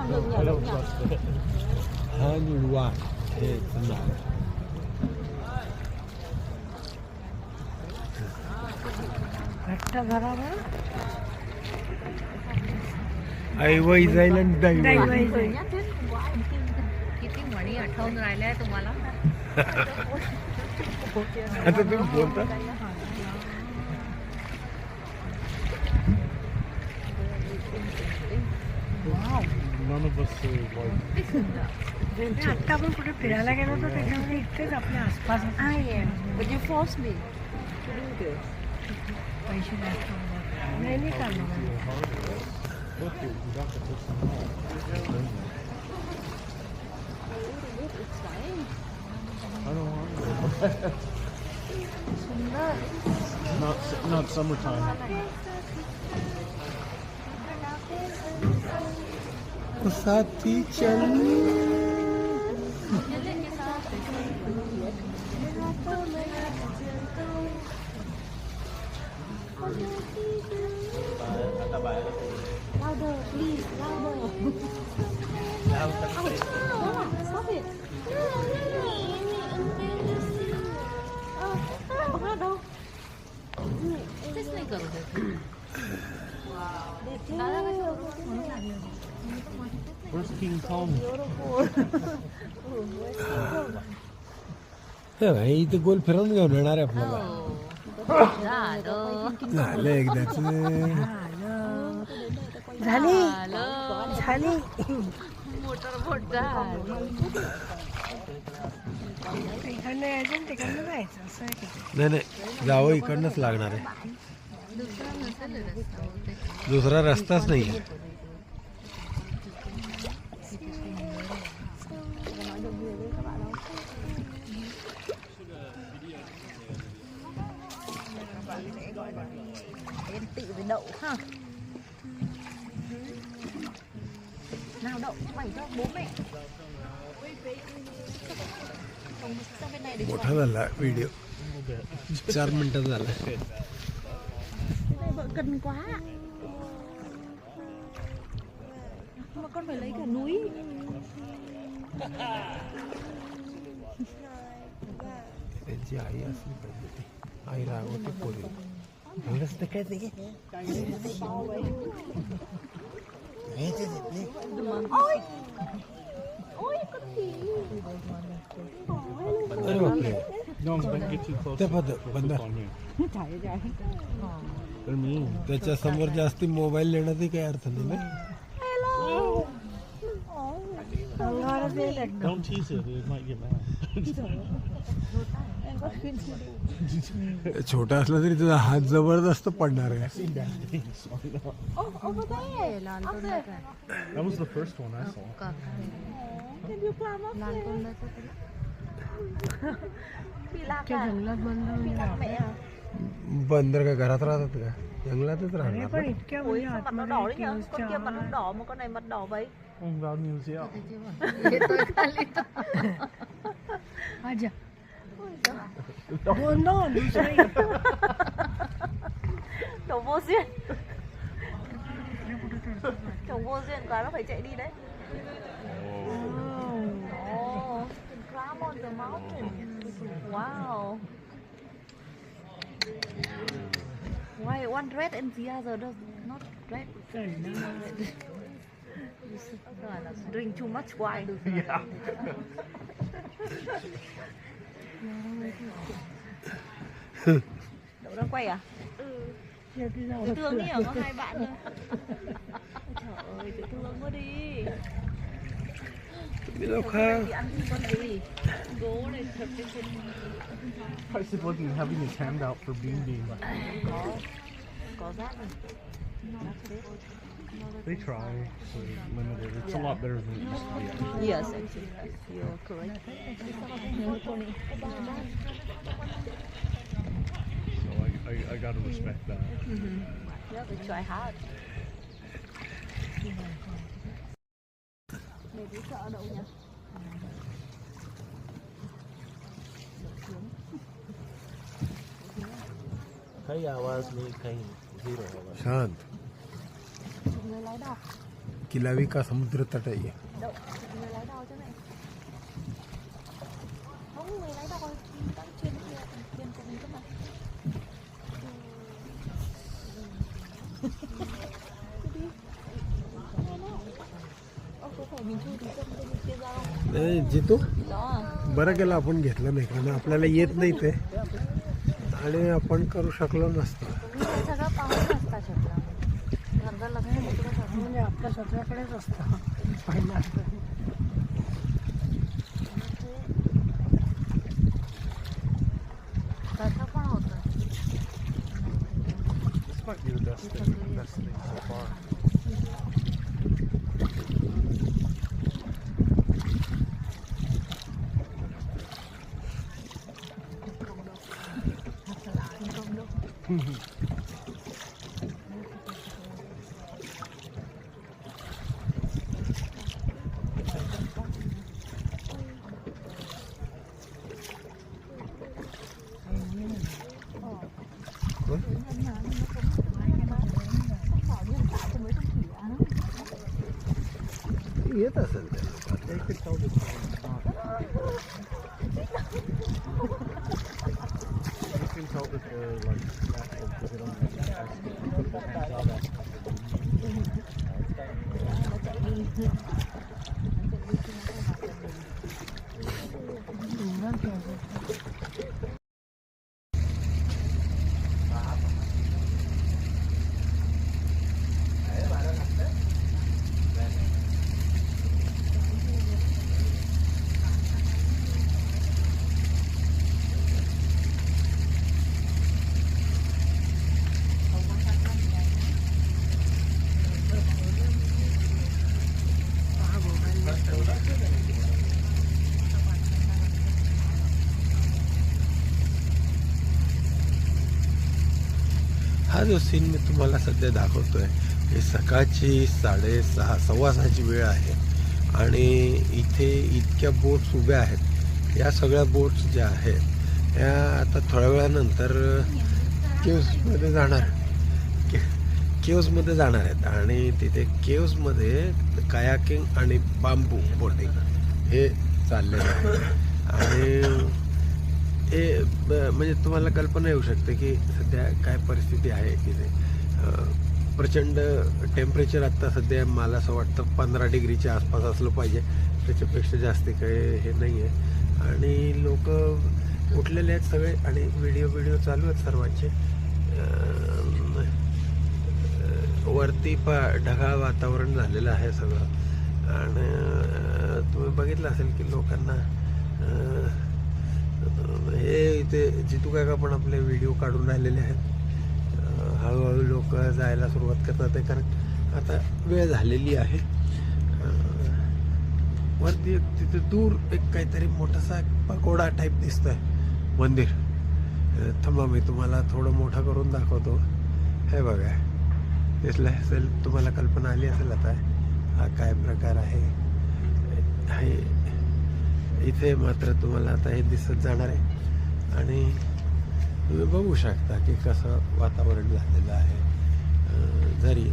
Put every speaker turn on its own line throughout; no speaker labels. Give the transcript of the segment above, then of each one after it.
I don't trust it.
한율와 대선날.
घट्ट धरावा.
ऐवई जाईल आणि दैवई
जाईल.
किती म्हणी आठवून राहिल्या तुम्हाला.
आता तुम्ही बोलता.
None of us like.
आता आपण कुठे फिरायला गेलो तर त्याच्यामध्ये इतकेच आपल्या आसपास
But you forced me to do this.
पैसे जास्त नाही काढलं.
Look, you got to put some more.
It's fine.
I don't want it. Not summertime.
साथी चल.
Louder, please, louder. Stop it. तेच नाही करू देत. दादा म्हणून लागले.
Where's King Kong?
इथे गोल फिरवून घेऊन येणार आहे आपल्याला. झालं एकदाच.
झाली झाली.
मोटर बोट झाली.
इकडनं यायचं तिकडनं जायचं असं आहे की.
नाही नाही जावं इकडनंच लागणार आहे.
दुसरा नसेल रस्ता बहुतेक.
दुसरा रस्ताच नाही आहे.
Em tự với đậu ha. Nào đậu mảnh cho bố mẹ. Sang bên này để
मोठा झाला व्हिडिओ. 4 मिनिटात झाला.
cái này vợ cần quá. Mà con phải lấy cả núi.
त्यांची आई असली पाहिजे. आई रागवते पोरी. एवढंच तर काय ते. अरे बापरे.
No, don't get too close.
ते बंद.
They're mean.
त्याच्या समोर जास्ती मोबाईल नेण्याचा काही अर्थ नाही ना.
Don't tease it. It might get mad.
छोटा असला तरी तुझा हात जबरदस्त पडणार आहे.
Over there. लाल तोंडाचा.
That was the first one I saw.
का? लाल तोंडाचा तरी.
जंगलात बंद होईल.
बंदर का घरात राहतात का? जंगलातच
अरे
राहणार
पण
ना.
इतक्या
Ôi
म्हणजे
sao mặt nó đỏ đấy nhở?
आतमध्ये
Con kia mặt nó đỏ mà con này mặt đỏ vậy.
I'm about New Zealand.
येतोय खाली.
आजा. दोन दुसरी.
Chồng vô duyên. Chồng vô duyên quá nó phải chạy đi đấy. Oh, climb on the mountain. Wow. Why one red and the other does not red? Drink too much wine.
Yeah.
Đậu đang quay à? Dễ thương nhỉ, có hai bạn thôi. Trời ơi, dễ thương quá đi.
Đi đâu khác.
Thì ăn con gì? Gố này thật trên trên.
Price wasn't having his hand out for bean bean.
Có rác này.
They try to limit it. It's a lot better than it used to be.
Yes, actually, you're correct.
So I got to respect that.
Yeah, they try hard. Để sợ đậu nhỉ?
काही आवाज नाही काही zero आवाज.
शांत.
Người lái đọc.
किलावी का समुद्र तट है ये।
Đậu, người lái đò cho này. Không, người lái đò thì đang chuyên kia, chuyên của mình cơ mà. Có phải mình chui thì chân bên kia ra không?
नाही जितू
Đó à?
बरं केलं आपण घेतलं नाही, कारण आपल्याला येत नाही ते आणि आपण करू शकलो नसतो.
तुम्ही हे सगळं पाहून असता क्षेत्रामध्ये. नंतर लग्न मोठं सगळं.
म्हणजे आपल्या स्वतःकडेच असतं पहिला.
तसं पण होतं.
This might be the best thing so far.
येत असेल ते.
They could tell this one is not. You can tell that they're like natural because they don't have to put their hands out after.
हा जो scene मी तुम्हाला सध्या दाखवतोय हे सकाळची 6:30 6:15ची वेळ आहे आणि इथे इतक्या बोट्स उभ्या आहेत. या सगळ्या बोट्स ज्या आहेत या आता थोड्या वेळानंतर केव्समध्ये जाणार आहेत आणि तिथे केव्समध्ये कायाकिंग आणि बांबू बोटिंग हे चाललेलं आहे. आणि हे म्हणजे तुम्हाला कल्पना येऊ शकते की सध्या काय परिस्थिती आहे तिथे. प्रचंड टेम्परेचर आत्ता सध्या मला असं वाटतं 15 डिग्रीच्या आसपास असलं पाहिजे, त्याच्यापेक्षा जास्त काही हे नाही आहे. आणि लोक उठलेले आहेत सगळे आणि व्हिडिओ चालू आहेत सर्वांचे. वरती ढगाळ वातावरण झालेलं आहे सगळं आणि तुम्ही बघितलं असेल की लोकांना हे इथे जितू काका पण आपले व्हिडिओ काढून राहिलेले आहेत. हळूहळू लोक जायला सुरुवात करतात आहे कारण आता वेळ झालेली आहे. वरती तिथे दूर एक काहीतरी मोठासा पकोडा टाईप दिसतोय मंदिर. थांबा मी तुम्हाला थोडं मोठं करून दाखवतो. हे बघा दिसलं असेल, तुम्हाला कल्पना आली असेल आता हा काय प्रकार आहे. इथे मात्र तुम्हाला आता हे दिसत जाणार आहे आणि तुम्ही बघू शकता की कसं वातावरण झालेलं आहे. तरी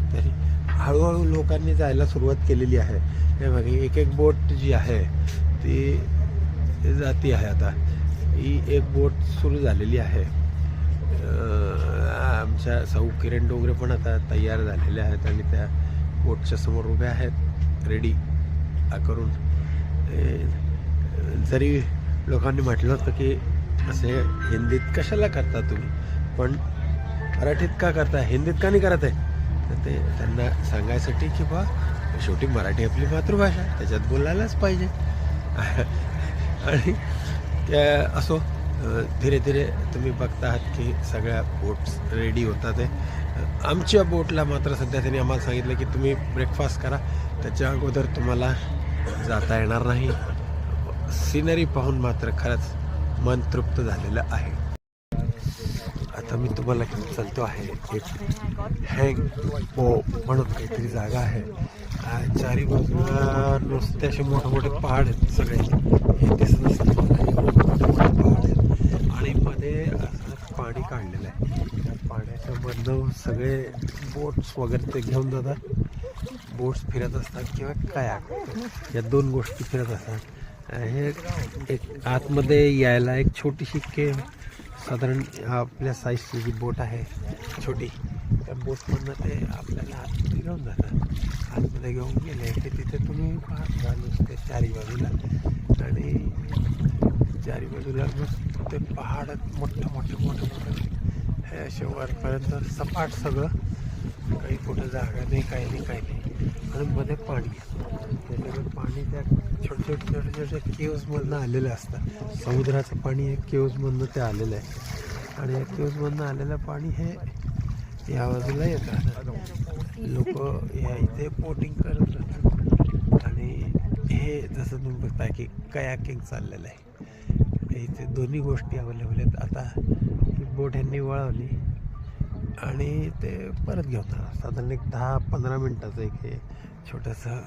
हळूहळू लोकांनी जायला सुरुवात केलेली आहे. हे बघा एक बोट जी आहे ती जाती आहे. आता ही एक बोट सुरू झालेली आहे. आमच्या सौ किरण डोंगरे पण आता तयार झालेले आहेत आणि त्या बोटच्या समोर उभ्या आहेत रेडी करून. जरी लोकांनी म्हटलं होतं की असे हिंदीत कशाला करता तुम्ही, पण मराठीत का करता, हिंदीत का नाही करत आहे, तर ते त्यांना सांगायसाठी की बा शेवटी मराठी आपली मातृभाषा, त्याच्यात बोलायलाच पाहिजे. आणि त्या असो धीरे धीरे तुम्ही बघता आहात की सगळ्या बोट्स रेडी होतात आहे. आमच्या बोटला मात्र सध्या त्यांनी आम्हाला सांगितलं की तुम्ही ब्रेकफास्ट करा, त्याच्या अगोदर तुम्हाला जाता येणार नाही. सिनरी पाहून मात्र खरंच मन तृप्त झालेलं आहे. आता मी तुम्हाला घेऊन चालतो आहे एक हँग पो म्हणून काहीतरी जागा आहे. चारी बाजूला नुसते असे मोठे मोठे पहाड आहेत. सगळे हे दिसत असतात मोठे मोठे पहाड आहेत आणि मध्ये असं पाणी काढलेलं आहे. त्या पाण्याच्या मधनं सगळे बोट्स वगैरे ते घेऊन जातात बोट्स फिरत असतात किंवा कायाक, या दोन गोष्टी फिरत असतात. हे एक आतमध्ये यायला एक छोटीशी केव, साधारण आपल्या साईजची जी बोट आहे छोटी, त्या बोटमधनं ते आपल्याला आतमध्ये घेऊन जातात. आतमध्ये घेऊन गेले की तिथे तुम्ही पाहता नुसते चारी बाजूला, आणि चारी बाजूला नुसते पहाड मोठे हे असे वरपर्यंत सपाट सगळं, काही कुठं जागा नाही, काही नाही. आणि मध्ये पाणी, त्याच्यामध्ये पाणी त्या छोटे केव्जमधनं आलेलं असतं. समुद्राचं पाणी एक केव्जमधनं ते आलेलं आहे, आणि या केव्जमधनं आलेलं पाणी हे या बाजूला येतात. लोक या इथे बोटिंग करत राहतात. आणि हे जसं तुम्ही बघताय की कयाकिंग चाललेलं आहे. इथे दोन्ही गोष्टी अवेलेबल आहेत. आता ही बोट ह्यांनी वळवली आणि ते परत घेऊन जाणार. साधारण एक 10-15 मिनटाचं एक हे छोटंसं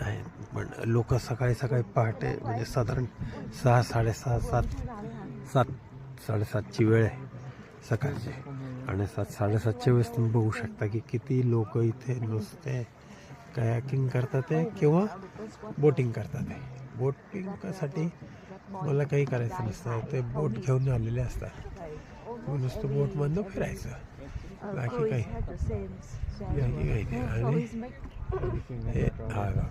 आहे. पण लोक सकाळी पहाटे, म्हणजे साधारण 6-7:30ची वेळ आहे सकाळची, आणि 7-7:30च्या वेळेस तुम्ही बघू शकता की किती लोक इथे नुसते कयाकिंग करतात आहे किंवा बोटिंग करतात आहे. बोटिंगसाठी मला काही करायचं नसतं, ते बोट घेऊन आलेले असतात. नुसतं बोटमधनं फिरायचं, बाकी काही नाही. आणि हे बघा,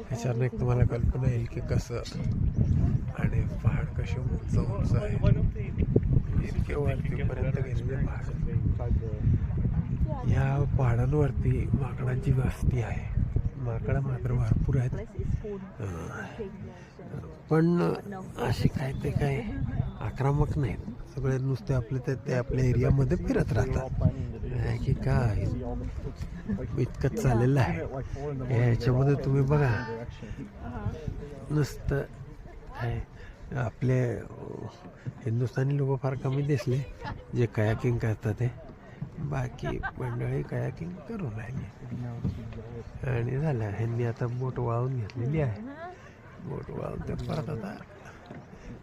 ह्याच्यानं एक तुम्हाला कल्पना येईल की कसं, आणि पहाड कसे उंच आहे, इतके वरतीपर्यंत गेलेले पहाड. या पहाडांवरती माकडांची वस्ती आहे. माकडं मात्र भरपूर आहेत, पण असे काय ते काय आक्रमक नाहीत. सगळे नुसते आपले ते आपल्या एरियामध्ये फिरत राहतात की काय इतकं चाललेलं आहे. ह्याच्यामध्ये तुम्ही बघा नुसतं काय, आपले हिंदुस्थानी लोक फार कमी दिसले जे कयाकिंग करतात ते. बाकी मंडळी कयाकिंग करून राहिली, आणि झालं. ह्यांनी आता बोट वाळून घेतलेली आहे. बोट वाळून ते परत आता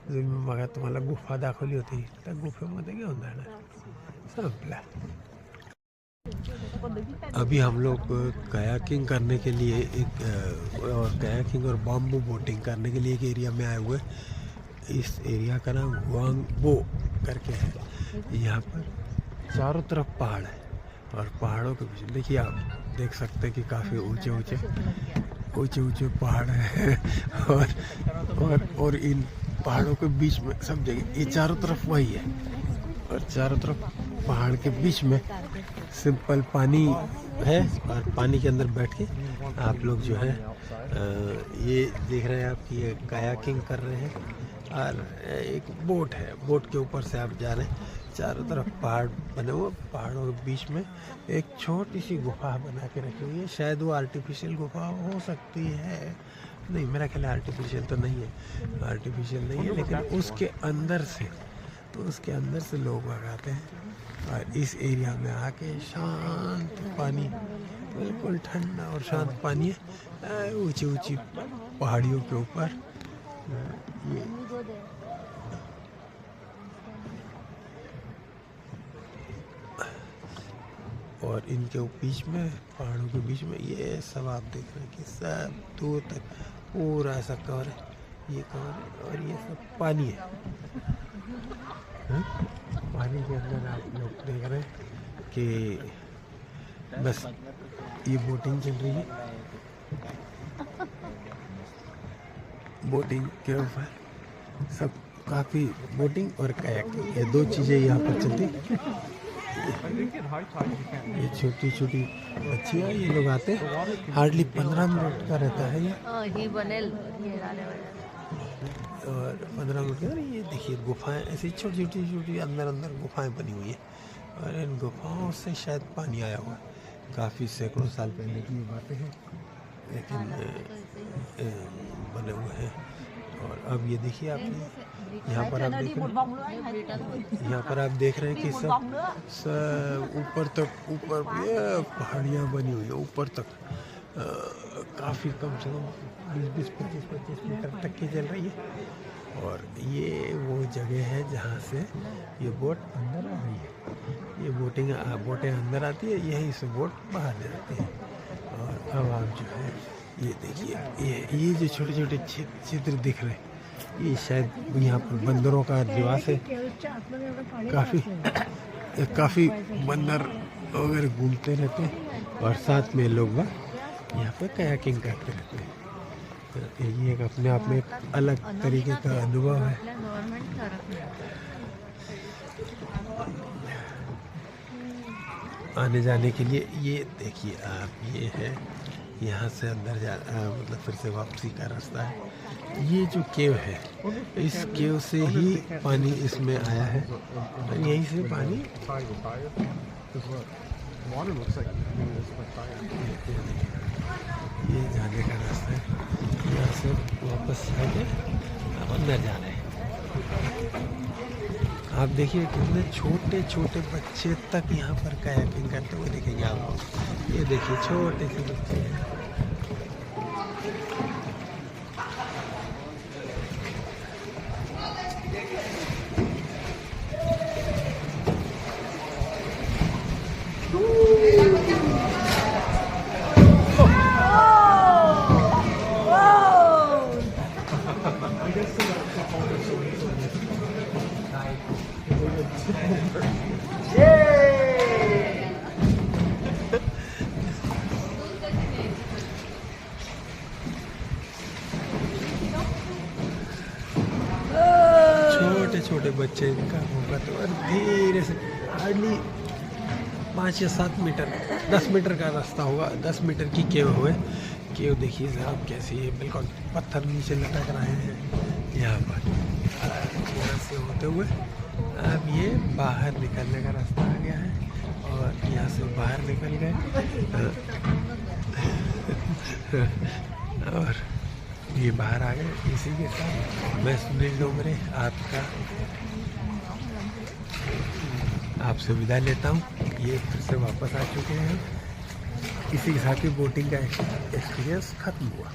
बघा, तुम्हाला गुफा दाखवली होती, त्या गुफेमध्ये घेऊन जाणार. संपला. अभी हम लोग कयाकिंग करने के लिए कयाकिंग और बॉम्बू बोटिंग करने के लिए एक एरिया में आए हुए. इस एरिया का नाम हुआंगबो करके है. यहाँ पर चारों तरफ पहाड़ है, और पहाड़ों के बीच देखिए, आप देख सकते हैं कि काफ़ी ऊंचे पहाड़ हैं. और इन पहाड़ों के बीच में सब जगह ये चारों तरफ वही है, और चारों तरफ पहाड़ के बीच में सिंपल पानी है, और पानी के अंदर बैठ के आप लोग जो है ये देख रहे हैं आप कि ये कायाकिंग कर रहे हैं, और एक बोट है, बोट के ऊपर से आप जा रहे हैं. चारों तरफ पहाड़ बने हुए, पहाड़ों के बीच में एक छोटी सी गुफा बना के रखी हुई है. शायद वो आर्टिफिशियल गुफा हो सकती है, नहीं मेरा ख्याल है आर्टिफिशियल तो नहीं है, आर्टिफिशियल नहीं है, लेकिन उसके अंदर से लोग आते हैं. और इस एरिया में आके शांत पानी, बिल्कुल ठंडा और शांत पानी है, ऊंची पहाड़ियों के ऊपर. ये और इनके बीच में, पहाड़ों के बीच में ये सब आप देख रहे हैं कि सब दूर तक पूरा ऐसा कवर है, ये कवर है, और ये सब पानी है. पानी के अंदर आप लोग देख रहे हैं कि बस ये बोटिंग चल रही है. बोटिंग के ऊपर सब काफ़ी, बोटिंग और कायाकिंग, ये दो चीज़ें यहाँ पर चलती. ये छोटी बच्चियाँ, ये लोग आते हैं, हार्डली 15 मिनट का रहता है ये, और 15 मिनट का. ये देखिए गुफाएं ऐसी छोटी अंदर गुफाएं बनी हुई है, और इन गुफाओं से शायद पानी आया हुआ है. काफ़ी सैकड़ों साल पहले की ये बातें हैं, लेकिन बने हुए हैं. और अब ये देखिए आप, यहाँ पर आप देख रहे हैं कि सब ऊपर ये पहाड़ियाँ बनी हुई है, ऊपर तक काफ़ी, कम से कम 20-25 मीटर तक की चल रही है. और ये वो जगह है जहाँ से ये बोट अंदर आ रही है। ये बोटें अंदर आती है, यहीं से बोट बाहर जाती है। और अब आप जो है ये देखिए, ये जो छोटे छोटे चित्र दिख रहे हैं, ये शायद यहाँ पर बंदरों का निवास है। काफ़ी बंदर वगैरह घूमते रहते हैं और साथ में लोग यहाँ पे कयाकिंग करते रहते हैं। तो ये एक अपने आप में एक अलग तरीके का अनुभव है। आने जाने के लिए ये देखिए आप, ये है यहाँ से अंदर मतलब फिर से वापसी का रास्ता है। ये जो केव है, इस केव से ही पानी इसमें आया है और यहीं से पानी ये जाने का रास्ता है। यहाँ से वापस आके अब अंदर जा रहे हैं। आप देखिए कितने छोटे छोटे बच्चे तक यहाँ पर कायाकिंग करते हुए दिखेंगे आपको। ये देखिए छोटे से बच्चे हैं। छोटे बच्चे इनका होगा तो और धीरे से हार्डली 5 या 7 मीटर 10 मीटर का रास्ता होगा। 10 मीटर की केव हुए। केव देखिए साहब कैसी है, बिल्कुल पत्थर नीचे लटक रहे हैं यहाँ पर। यहाँ से होते हुए अब ये बाहर निकलने का रास्ता आ गया है और यहाँ से बाहर निकल गए और ये बाहर आ गए। इसी के साथ मैं सुनील डोंगरे आपसे विदा लेता हूँ। ये फिर से वापस आ चुके हैं। इसी के साथ ही बोटिंग का एक्सपीरियंस खत्म हुआ।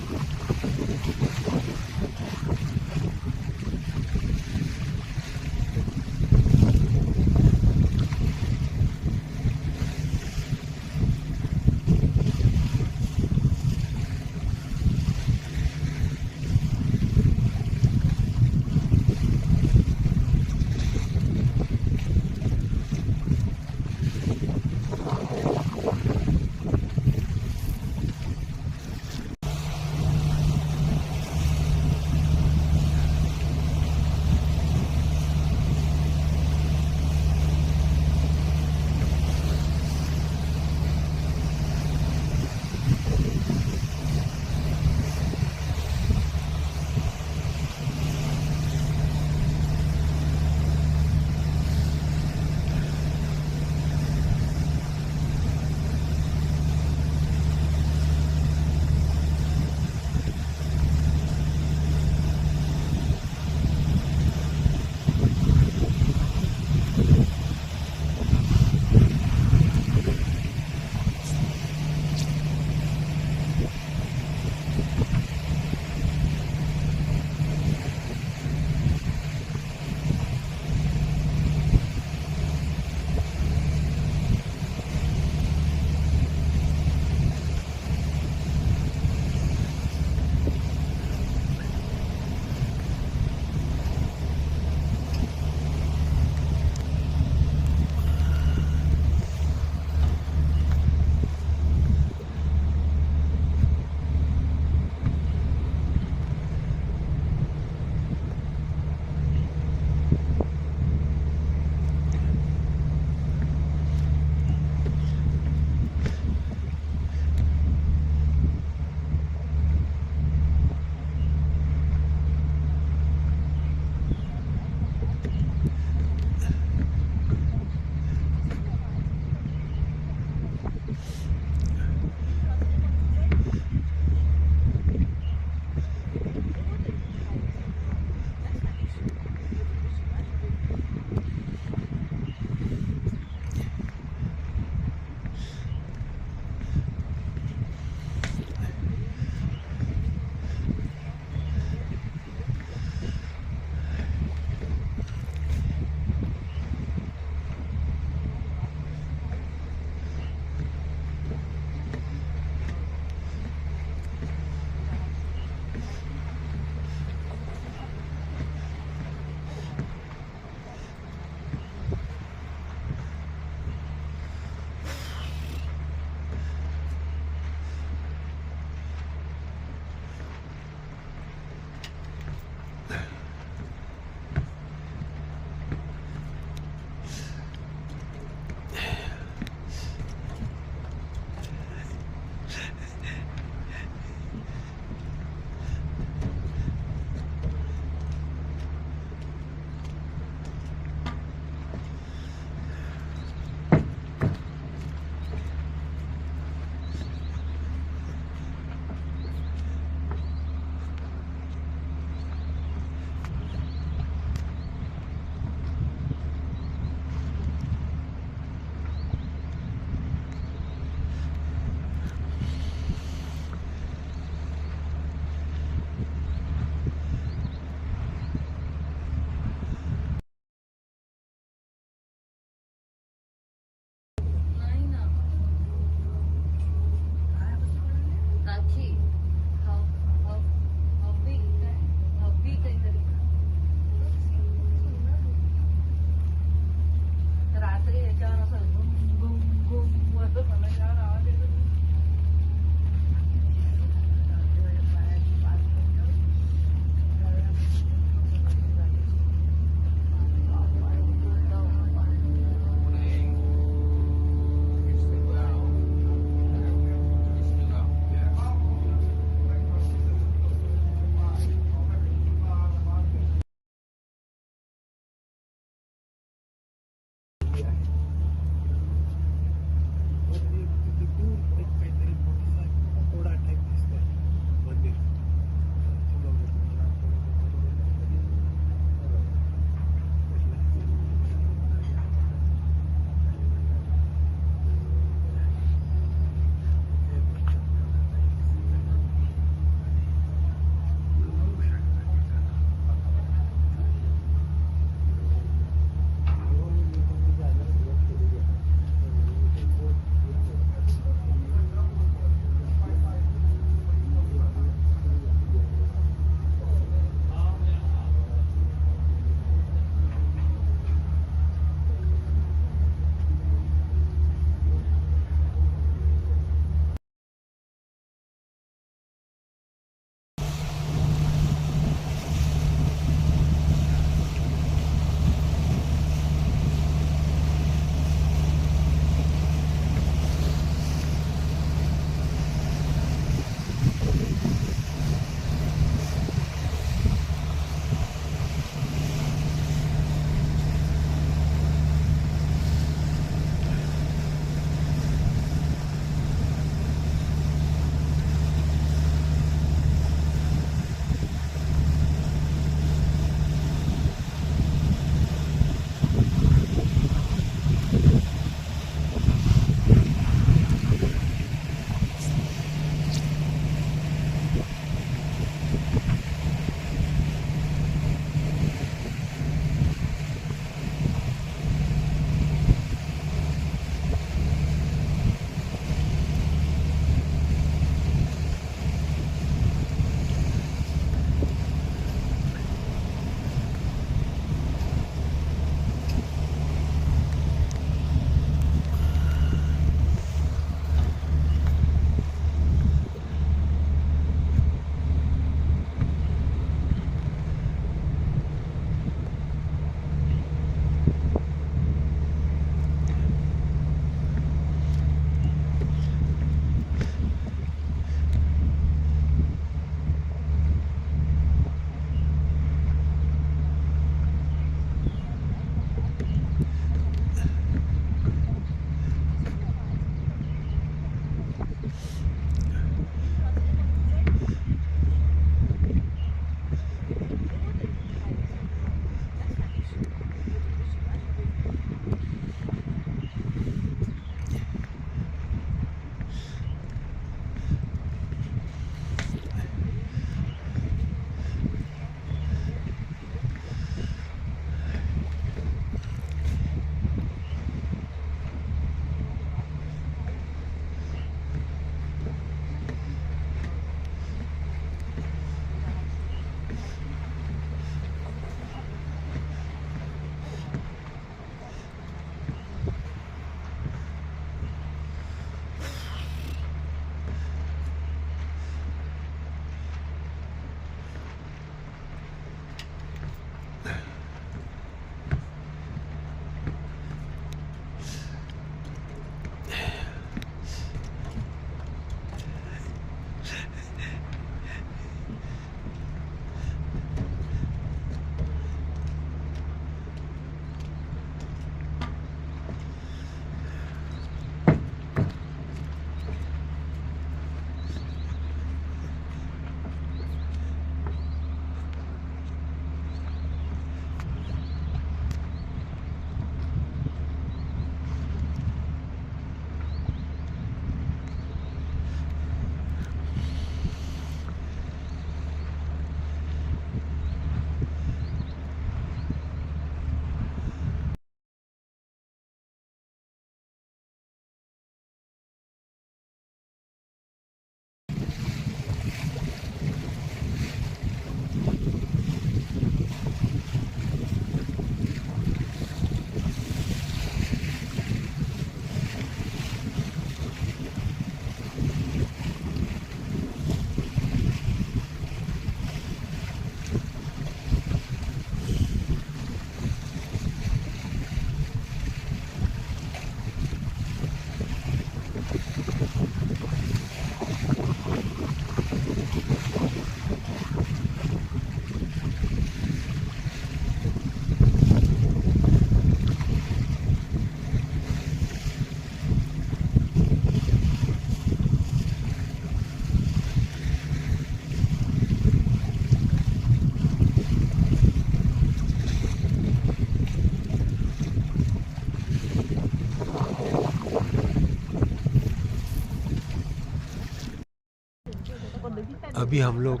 अभी हम लोग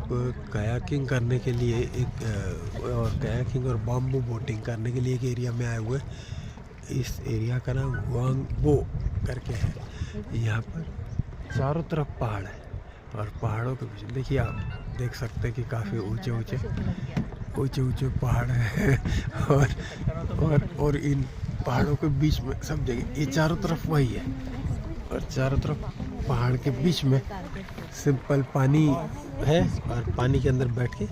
कायाकिंग करने के लिए और कायाकिंग और बॉम्बू बोटिंग करने के लिए एक एरिया में आए हुए हैं। इस एरिया का नाम वांगबो करके है। यहाँ पर चारों तरफ पहाड़ है और पहाड़ों के बीच देखिए, आप देख सकते हैं कि काफ़ी ऊंचे ऊंचे पहाड़ हैं और इन पहाड़ों के बीच में सब जगह ये चारों तरफ वही है और चारों तरफ पहाड़ के बीच में सिंपल पानी है और पानी के अंदर बैठ के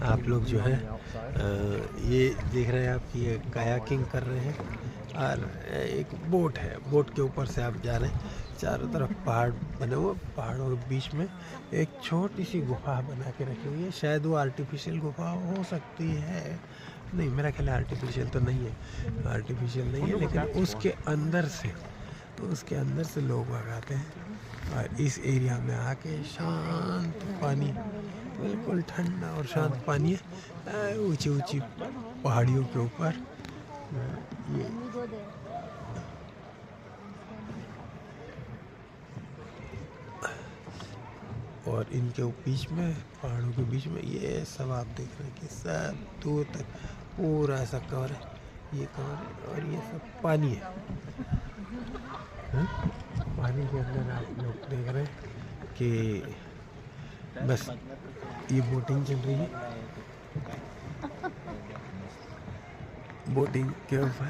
आप लोग जो है ये देख रहे हैं आप कि ये कायाकिंग कर रहे हैं और एक बोट है, बोट के ऊपर से आप जा रहे हैं। चारों तरफ पहाड़ बने हुए, पहाड़ों के बीच में एक छोटी सी गुफा बना के रखी हुई है। शायद वो आर्टिफिशियल गुफा हो सकती है, नहीं मेरा ख्याल है आर्टिफिशियल तो नहीं है, आर्टिफिशियल नहीं है, लेकिन उसके अंदर से लोग आते हैं और इस एरिया में आके शांत पानी, बिल्कुल ठंडा और शांत पानी है ऊंची पहाड़ियों के ऊपर। ये और इनके बीच में, पहाड़ों के बीच में ये सब आप देख रहे हैं कि सब दूर तक पूरा ऐसा कवर है, ये कवर है और ये सब पानी है। पानी के अंदर आप लोग देख रहे हैं कि बस ये बोटिंग चल रही है। बोटिंग के ऊपर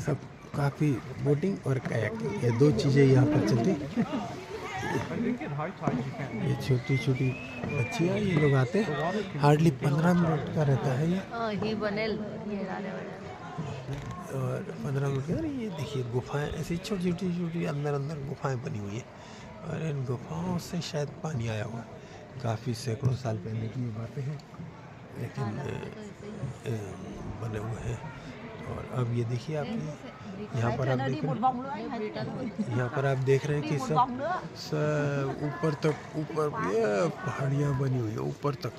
सब काफ़ी बोटिंग और कायाकिंग, ये दो चीज़ें यहाँ पर चलती। ये छोटी छोटी बच्चियाँ, ये लोग आते हैं, हार्डली 15 मिनट का रहता है ये और 15 मिनट के। ये देखिए गुफाएं ऐसी छोटी छोटी अंदर गुफाएं बनी हुई है और इन गुफाओं से शायद पानी आया हुआ है। काफ़ी सैकड़ों साल पहले की ये बातें हैं, लेकिन बने हुए हैं। और अब ये देखिए आप, यहाँ पर आप देख रहे हैं कि सब ऊपर तक, ऊपर पहाड़ियाँ बनी हुई है ऊपर तक,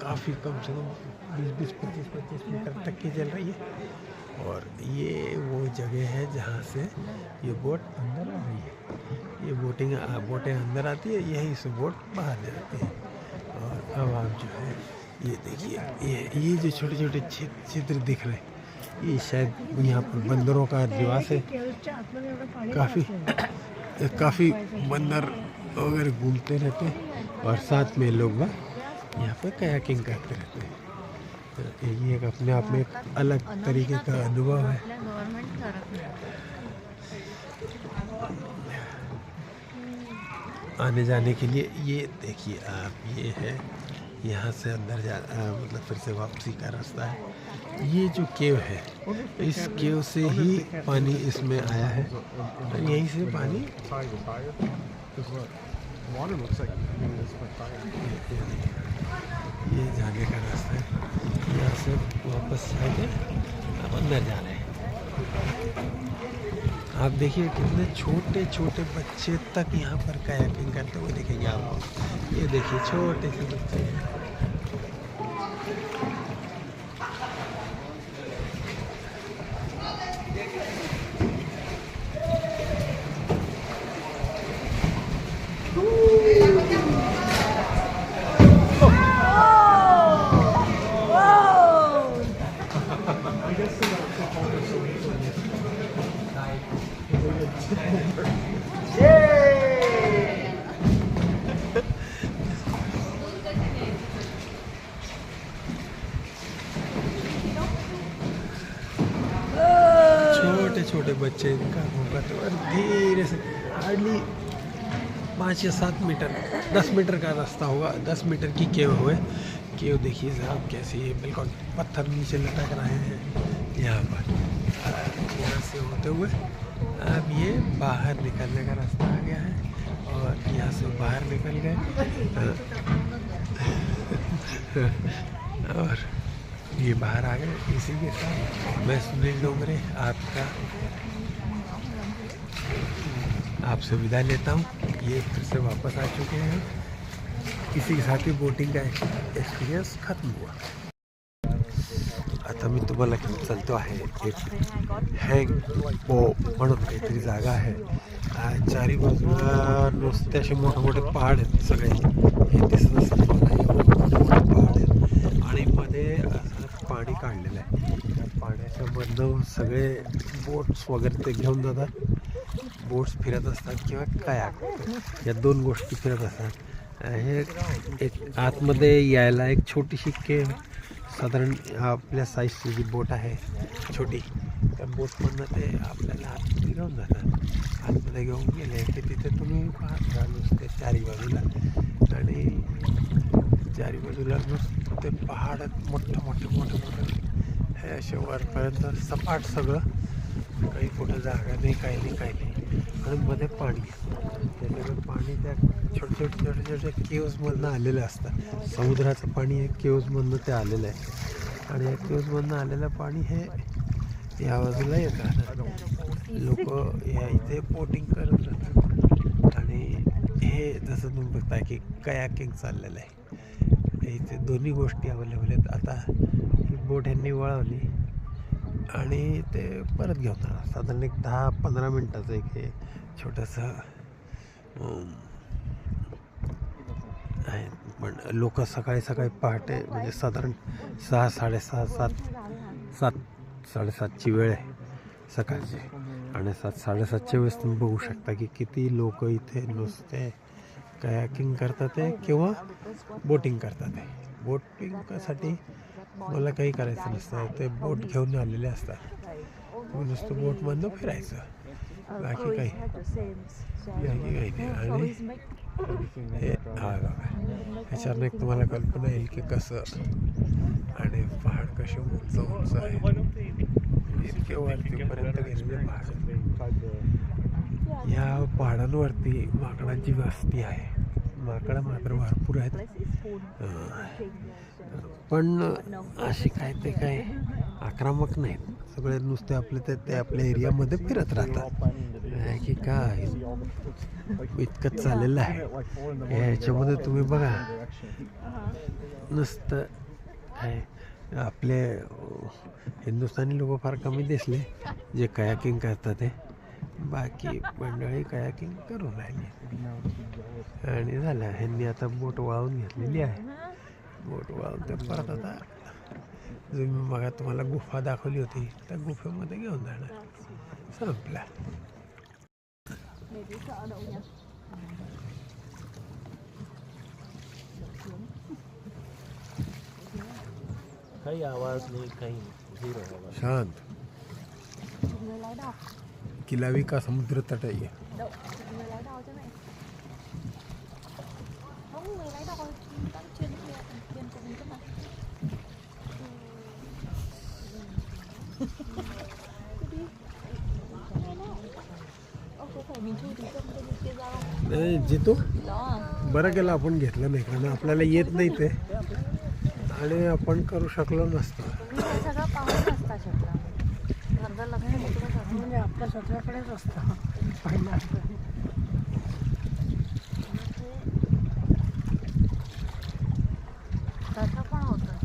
काफ़ी कम से कम 20-25 मीटर तक की चल रही है। और ये वो जगह है जहाँ से ये बोट अंदर आ रही है। ये बोटें अंदर आती है, यहीं से बोट बाहर जाती है। और अब आप जो है ये देखिए, ये जो छोटे छोटे चित्र दिख रहे हैं, ये शायद यहाँ पर बंदरों का निवास है। काफ़ी बंदर वगैरह घूमते रहते हैं और साथ में लोग यहाँ पे कायाकिंग करते रहते हैं। ये एक अपने आप में एक अलग तरीके का अनुभव है। आने जाने के लिए ये देखिए आप, ये है यहाँ से अंदर मतलब फिर से वापसी का रास्ता है। ये जो केव है, इस केव से ही पानी इसमें आया है और यहीं से पानी ये जाने का रास्ता है। यहाँ से वापस जाके अब अंदर जा रहे हैं। आप देखिए कितने छोटे छोटे बच्चे तक यहाँ पर कायाकिंग करते हुए दिखेंगे आपको। ये देखिए छोटे से बच्चे, छोटे बच्चे इनका घूमते और धीरे से, हार्डली 5 या 7 मीटर, 10 मीटर का रास्ता होगा, 10 मीटर की केव हुए। केव देखिए साहब कैसी है, बिल्कुल पत्थर नीचे लटक रहे हैं यहाँ पर। यहाँ से होते हुए अब ये बाहर निकलने का रास्ता आ गया है और यहाँ से बाहर निकल गए और ये बाहर आ गए। इसी के साथ मैं सुनील डोंगरे आपसे विदा लेता हूँ। ये फिर से वापस आ चुके हैं। इसी के साथ ही बोटिंग का एक्सपिरियन्स खत्म हुआ। आता मी तुम्हाला घेऊन चालतो आहे एक हँग पो म्हणून काहीतरी जागा आहे। चारी बाजूला नुसते असे मोठे मोठे पहाड आहेत सगळे, हे दिसत असेल तुम्हाला, पहाड आहेत आणि मध्ये असं पाणी काढलेलं आहे। त्या पाण्याच्या मधनं सगळे बोट्स वगैरे ते घेऊन जातात। बोट्स फिरत असतात किंवा कायाक, या दोन गोष्टी फिरत असतात। हे एक आतमध्ये यायला एक छोटीशी केव, साधारण आपल्या साईजची जी बोट आहे छोटी, त्या बोटमधनं ते आपल्याला आतमध्ये घेऊन जातात। आतमध्ये घेऊन गेले की तिथे तुम्ही पाहत राहा नुसते चारी बाजूला, आणि चारी बाजूला नुसते पहाड मोठे मोठे मोठे मोठे, हे असे वरपर्यंत सपाट सगळं, काही कुठं जागा नाही, काही नाही काही नाही, आणि मध्ये पाणी, त्याच्याकडे पाणी त्या छोटे छोटे छोटे छोटे केव्जमधनं आलेलं असतं। समुद्राचं पाणी हे केव्जमधनं ते आलेलं आहे आणि या केव्जमधनं आलेलं पाणी हे या बाजूला येतात। लोक या इथे बोटिंग करत राहतात आणि हे जसं तुम्ही बघताय की कयाकिंग चाललेलं आहे। इथे दोन्ही गोष्टी अवेलेबल आहेत। आता ही बोट ह्यांनी वळवली आणि ते परत घेऊन जाणार। साधारण एक 10-15 मिनटाचं एक हे छोटंसं आहे, पण लोक सकाळी सकाळी पहाटे म्हणजे साधारण 6, 6:30, 7, 7:30ची वेळ आहे सकाळची, आणि 7-7:30च्या वेळेस तुम्ही बघू शकता की किती लोक इथे नुसते कयाकिंग करतात आहे किंवा बोटिंग करतात आहे। बोटिंगसाठी मला काही करायचं नसतं, ते बोट घेऊन आलेले असतात, नुसतं बोटमधनं फिरायचं, बाकी काही नाही। आणि हे हा बघा, ह्याच्यानं एक तुम्हाला कल्पना येईल की कसं, आणि पहाड कसे उंच उंच आहे, इतके वरतीपर्यंत गेलेले पहाड। या पहाडांवरती माकडांची वस्ती आहे। माकडं मात्र भरपूर आहेत, पण अशी काय ते काय आक्रमक नाहीत, सगळे नुसते आपले ते आपल्या एरियामध्ये फिरत राहतात की काय, इतकंच चाललेलं आहे। ह्याच्यामध्ये तुम्ही बघा नुसतं काय, आपले हिंदुस्थानी लोक फार कमी दिसले जे कयाकिंग करतात ते, बाकी मंडळी कयाकिंग करून राहिली आणि झालं। ह्यांनी आता बोट वाळवून घेतलेली आहे, बोट वाळवून ते परत आता जो मी मग तुम्हाला गुफा दाखवली होती त्या गुफेमध्ये घेऊन जाणार, संपला।
काही आवाज नाही, काही झिरो आवाज,
शांत। किलावी का समुद्र तट है ये। नाही जितू बरं केलं आपण घेतलं नाही, कारण आपल्याला येत नाही ते आणि आपण करू शकलो नसतो।
सगळं पाहून असता शकला
म्हणजे आपल्या स्वतःकडेच असतं पहिला।
तसं पण होतं।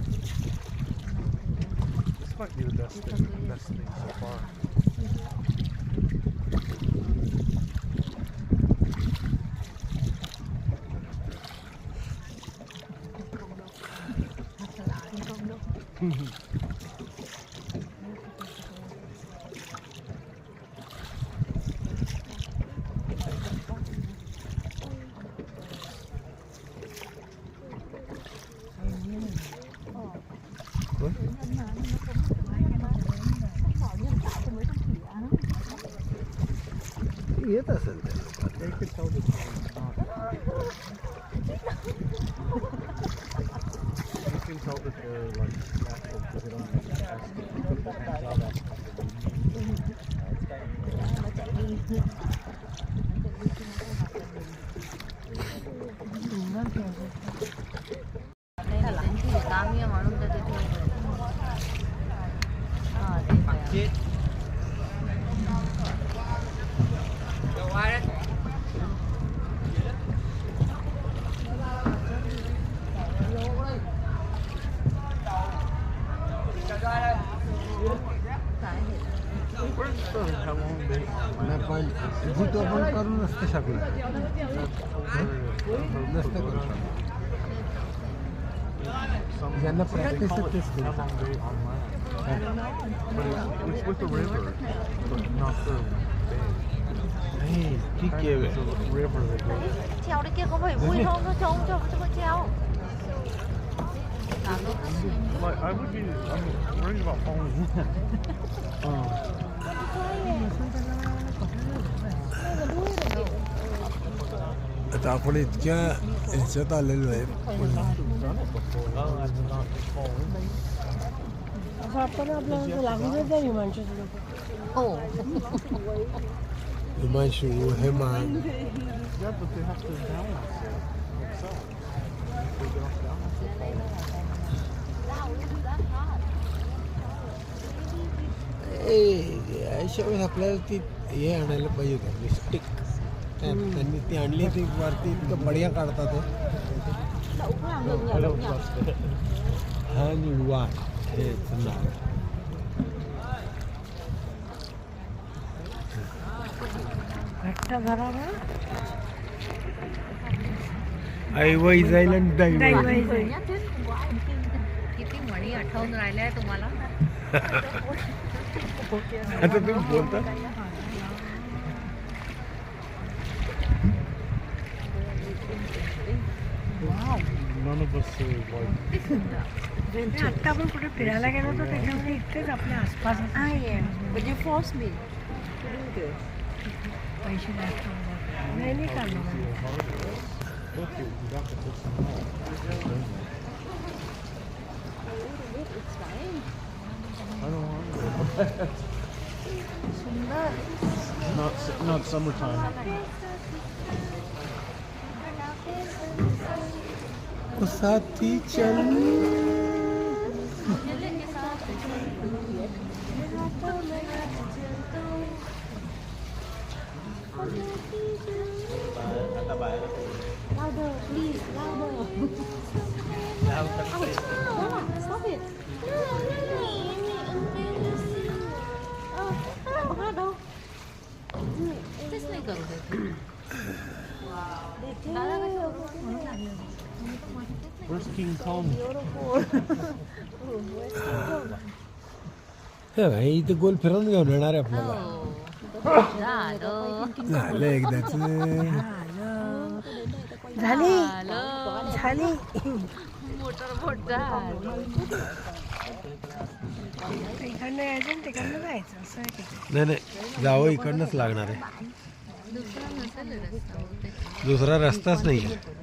येत असेल
त्यांची कामी आहे म्हणून तर तिथे हा ते
नाही पण जितो आपण करू नसतं शकलो नसतं करू शकलो ज्यांना प्रॅक्टिस तेच
It's with the river, but not the bay.
ठीक आहे
It's a river that goes.
treo đấy kia có phải vui không? Nó trông cho con treo.
Like I'm worried about falling in.
आता आपण इतक्या ह्याच्यात आलेलो आहे
असं आपण आपल्याला लागूनच आहे हिमांशूचं लोक.
हो.
Himanshu Hema
Yeah, but they have to balance it themselves. They get off balance, they fall.
अशा वेळेस आपल्याला ती हे आणायला पाहिजे होतं मिस्टिक त्यांनी ती आणली ती वरती इतकं बढिया काढतात
I don't trust it.
हा निळवा हे नाव
घट्ट घरावर
ऐवई जाईल आणि दैवई
दैवई जाईल.
किती म्हणी आठवून राहिल्या तुम्हाला?
आता तुम्ही बोलता
None of us are like.
आत्ता आपण कुठे फिरायला गेलो होतो त्याच्यामध्ये इथेच आपल्या आसपास
But you forced me to do this.
पैसे जास्त नाही काढलो
Look, you got to put some more.
It's fine.
I don't want it. Not summertime.
ओ साथी चल
Louder, please, louder. Stop it. तेच नाही करू देत. दादा कशी म्हणून लागले.
Where's King Kong?
हे इथे गोल फिरवून घेऊन येणार आहे आपल्याला झालं एकदाच
झाली झाली
मोटर बोट झाली.
इकडनं यायचं आणि तिकडनं जायचं असं आहे तिथे.
नाही नाही जावं इकडनंच लागणार आहे
दुसरा नसेल रस्ता बहुतेक.
दुसरा रस्ताच नाही आहे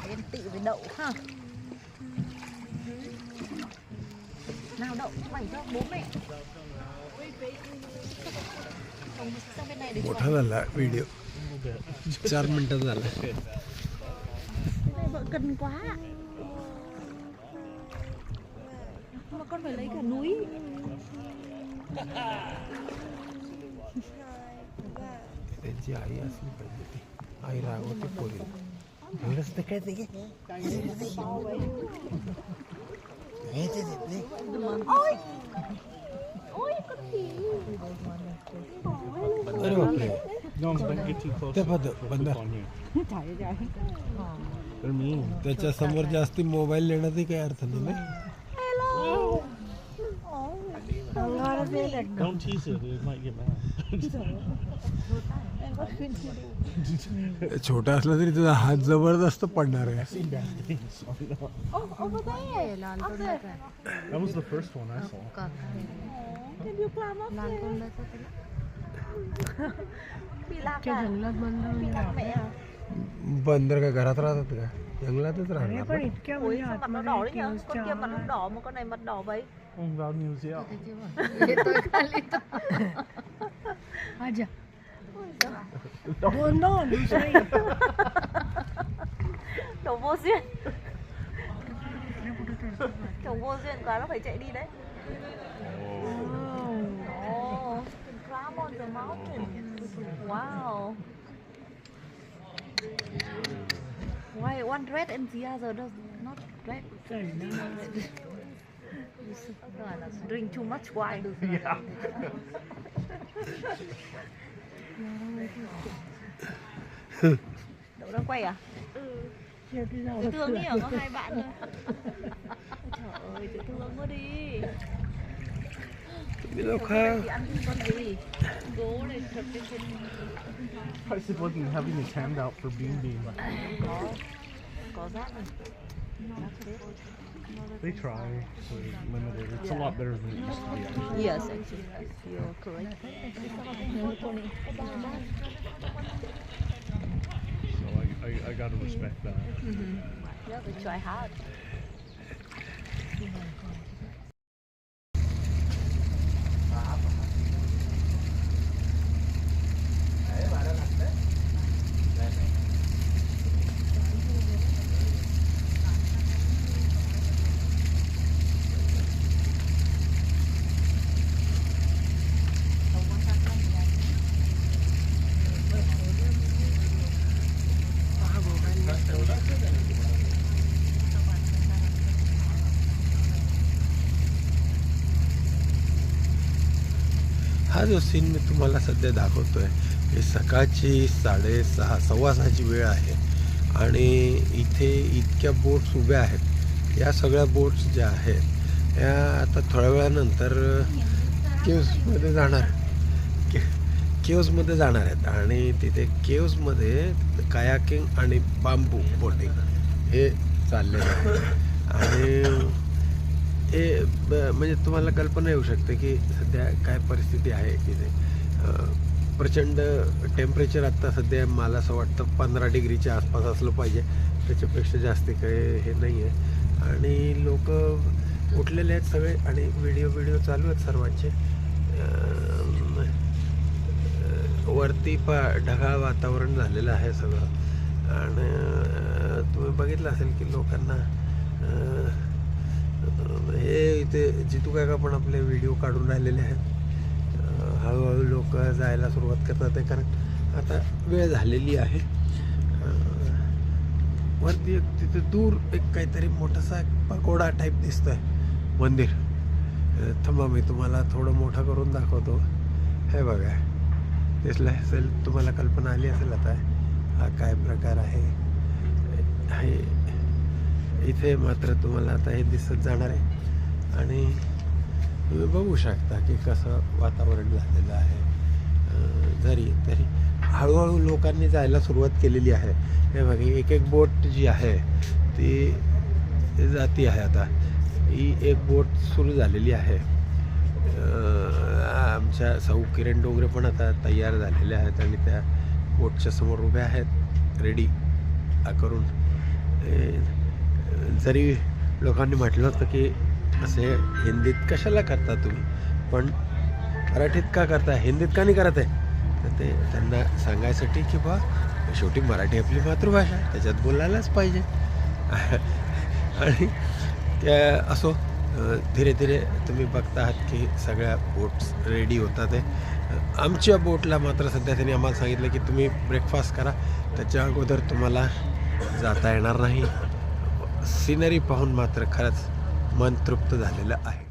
Em tự phải đậu ha. Nào đậu bày cho bố mẹ. Sang bên này để
मोठा झाला व्हिडिओ 4 मिनिटात झाला
Cái này vợ cần quá. Mà con phải lấy cả núi.
त्यांची आई असली पाहिजे ती आई रागवते पोरी एवढंच तर काय ते घे. घ्यायचे देत नाही अरे बापरे
No, don't get too close.
ते बंद
Clip on you. They're mean.
त्याच्या समोर जास्ती मोबाईल नेण्यातही काही अर्थ नाही ना
अंगावरच येईल एकदम.
Don't tease it. It might get mad.
छोटा असला तरी तुझा हात जबरदस्त पडणार आहे
Seen bad things. So I know.
Over there. लाल तोंडाचा.
That was the first one I saw.
लाल तोंडाचा तुला.
त्या जंगलात बंद होईल.
बंदर काय घरात राहतात का जंगलातच
अरे
राहणार
पण
ना.
इतक्या
Ôi
म्हणजे
sao mặt nó đỏ đấy nhá? Con kia mặt nó
आतमध्ये
đỏ mà con này mặt đỏ vậy?
vào New Zealand.
आजा दोन दुसरी
Kiểu vô duyên. Kiểu vô duyên quá nó phải chạy đi đấy. Oh, climb on the mountain. Wow. Why one red and the other does not red? Drink too much wine.
Yeah.
Đậu đang quay à? Dễ thương nhỉ, có hai bạn thôi. Trời ơi, dễ thương quá đi.
तुम्ही लोक हा
Thì ăn con gì? Gố này thật trên trên.
Price is looking having his hand out for bean bean.
Có rác này.
They try to limit it. It's a lot better than it used to be. Actually.
Yes, actually, you're correct.
So I got to respect that.
Yeah, they try hard.
हा जो scene मी तुम्हाला सध्या दाखवतोय हे सकाळची 6:30 6:15ची वेळ आहे आणि इथे इतक्या बोट्स उभ्या आहेत. या सगळ्या बोट्स ज्या आहेत या आता थोड्या वेळानंतर केव्समध्ये जाणार आहेत आणि तिथे केव्समध्ये कायाकिंग आणि बांबू बोटिंग हे चाललेलं आहे. आणि हे म्हणजे तुम्हाला कल्पना येऊ शकते की सध्या काय परिस्थिती आहे तिथे. प्रचंड टेम्परेचर आत्ता सध्या मला असं वाटतं 15 डिग्रीच्या आसपास असलं पाहिजे, त्याच्यापेक्षा जास्त काही हे नाही आहे. आणि लोक उठलेले आहेत सगळे आणि व्हिडिओ चालू आहेत सर्वांचे. वरती ढगाळ वातावरण झालेलं आहे सगळं. आणि तुम्ही बघितलं असेल की लोकांना हे इथे जितू काका पण आपले व्हिडिओ काढून राहिलेले आहेत. हळूहळू लोक जायला सुरुवात करतात आहे कारण आता वेळ झालेली आहे. वरती एक तिथे दूर एक काहीतरी मोठासा पकोडा टाईप दिसतोय मंदिर. थांबा मी तुम्हाला थोडं मोठं करून दाखवतो. हे बघा दिसलं असेल, तुम्हाला कल्पना आली असेल आता हा काय प्रकार आहे. इथे मात्र तुम्हाला आता हे दिसत जाणार आहे आणि तुम्ही बघू शकता की कसं वातावरण झालेलं आहे. तरी हळूहळू लोकांनी जायला सुरुवात केलेली आहे. हे बघा एक बोट जी आहे ती जाती आहे. आता ही एक बोट सुरू झालेली आहे. आमच्या सौ किरण डोंगरे पण आता तयार झालेले आहेत आणि त्या बोटच्या समोर उभ्या आहेत रेडी करून. जरी लोकांनी म्हटलं होतं की असे हिंदीत कशाला करता तुम्ही, पण मराठीत का करता, हिंदीत का नाही करत आहे, तर ते त्यांना सांगायसाठी की बा शेवटी मराठी आपली मातृभाषा, त्याच्यात बोलायलाच पाहिजे. आणि त्या असो धीरे धीरे तुम्ही बघता आहात की सगळ्या बोट्स रेडी होतात आहे. आमच्या बोटला मात्र सध्या त्यांनी आम्हाला सांगितलं की तुम्ही ब्रेकफास्ट करा, त्याच्या अगोदर तुम्हाला जाता येणार नाही. सिनरी पाहून मात्र खरंच मन तृप्त झालेलं आहे.